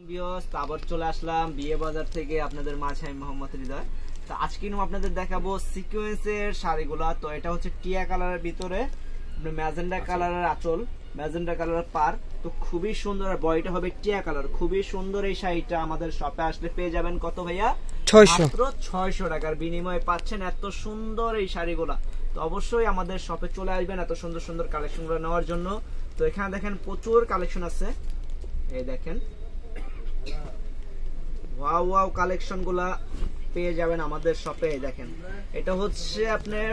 Viewers, আবার চলে আসলাম বিয়ে বাজার থেকে আপনাদের মাঝে আমি মোহাম্মদ হৃদয়। তো আজকে আপনাদের দেখাবো সিকোয়েন্সের শাড়িগুলা। তো এটা হচ্ছে টিয়া কালারের ভিতরে ম্যাজেন্ডা কালারের আঁচল, ম্যাজেন্ডা কালারের পার। তো খুবই সুন্দর, আর বডিটা হবে টিয়া কালার। খুবই সুন্দর এই শাড়িটা আমাদের শপে আসলে পেয়ে যাবেন কত ভাইয়া? 600, মাত্র 600 টাকার বিনিময়ে পাচ্ছেন এত সুন্দর এই শাড়িগুলা। তো অবশ্যই আমাদের শপে চলে আসবেন এত সুন্দর সুন্দর কালেকশনগুলো নেওয়ার জন্য। তো এখানে দেখেন প্রচুর কালেকশন আছে, এই দেখেন ওয়াও ওয়াও কালেকশন গুলা পেয়ে যাবেন আমাদের শপে। দেখেন এটা হচ্ছে আপনার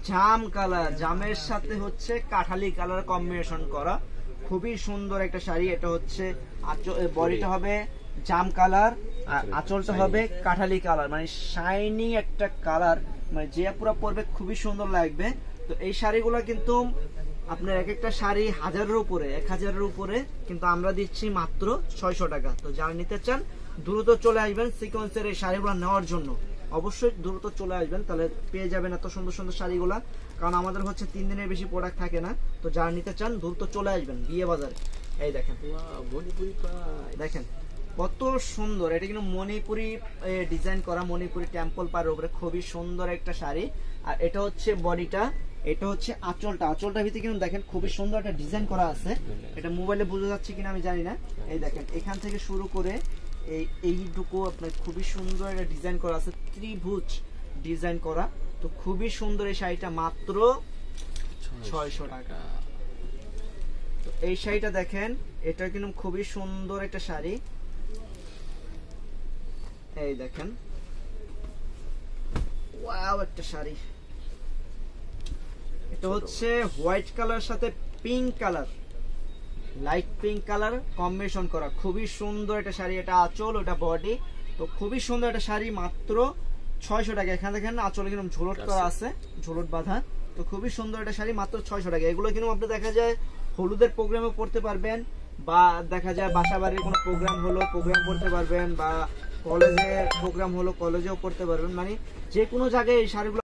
জাম কালার, জামের সাথে হচ্ছে কাঠালি কালার কম্বিনেশন করা, খুবই সুন্দর একটা শাড়ি। এটা হচ্ছে বডিটা হবে জাম কালার আর আঁচলটা হবে কাঠালি কালার, মানে শাইনি একটা কালার, মানে যে পুরো পরবে খুবই সুন্দর লাগবে। তো এই শাড়িগুলো কিন্তু আপনার এক একটা শাড়ি 1000-এর উপরে, 1000-এর উপরে, কিন্তু আমরা দিচ্ছি মাত্র 600 টাকা। তো যারা নিতে চান দ্রুত চলে আসবেন সিকোয়েন্সের এই শাড়িগুলো নেওয়ার জন্য। অবশ্যই দ্রুত চলে আসবেন, তাহলে পেয়ে যাবেন এত সুন্দর সুন্দর শাড়িগুলা। কারণ আমাদের হচ্ছে 3 দিনের বেশি প্রোডাক্ট থাকে না। তো যারা নিতে চান দ্রুত চলে আসবেন বিয়ে বাজারে। এই দেখেন দেখেন কত সুন্দর, এটা কিন্তু মণিপুরি ডিজাইন করা, মণিপুরি টেম্পল পাড়ের উপরে খুবই সুন্দর একটা শাড়ি। আর এটা হচ্ছে বডিটা, এটা হচ্ছে আঁচলটা, আঁচলটার ভিতরে কিন্তু দেখেন খুবই সুন্দর একটা ডিজাইন করা আছে। এটা মোবাইলে বোঝা যাচ্ছে কিনা আমি জানি না। এই দেখেন এখান থেকে শুরু করে এইটুকু আপনার খুবই সুন্দর একটা ডিজাইন করা আছে, ত্রিভুজ ডিজাইন করা। তো খুবই সুন্দর এই শাড়িটা, মাত্র 600 টাকা। তো এই শাড়িটা দেখেন, এটা কিন্তু খুবই সুন্দর একটা শাড়ি। এই দেখেন ওয়াও একটা শাড়ি, এটা হচ্ছে হোয়াইট কালার সাথে pink colour, light pink colour combination করা, খুবই সুন্দর একটা শাড়ি। এটা আঁচল, ওটা বডি। তো খুবই সুন্দর একটা শাড়ি, মাত্র 600 টাকা। এখানে দেখেন আঁচলে কিন্তু ঝোলট করা আছে, ঝোলট বাঁধা। তো খুবই সুন্দর একটা শাড়ি, মাত্র 600 টাকা। এগুলো কিন্তু আপনি দেখা যায় হলুদের প্রোগ্রামে পড়তে পারবেন, বা দেখা যায় বাসা বাড়ির কোনো প্রোগ্রাম হলো প্রোগ্রাম করতে পারবেন, বা কলেজের প্রোগ্রাম হলো কলেজেও পড়তে পারবেন, মানে যে কোনো জায়গায় এই শাড়িগুলো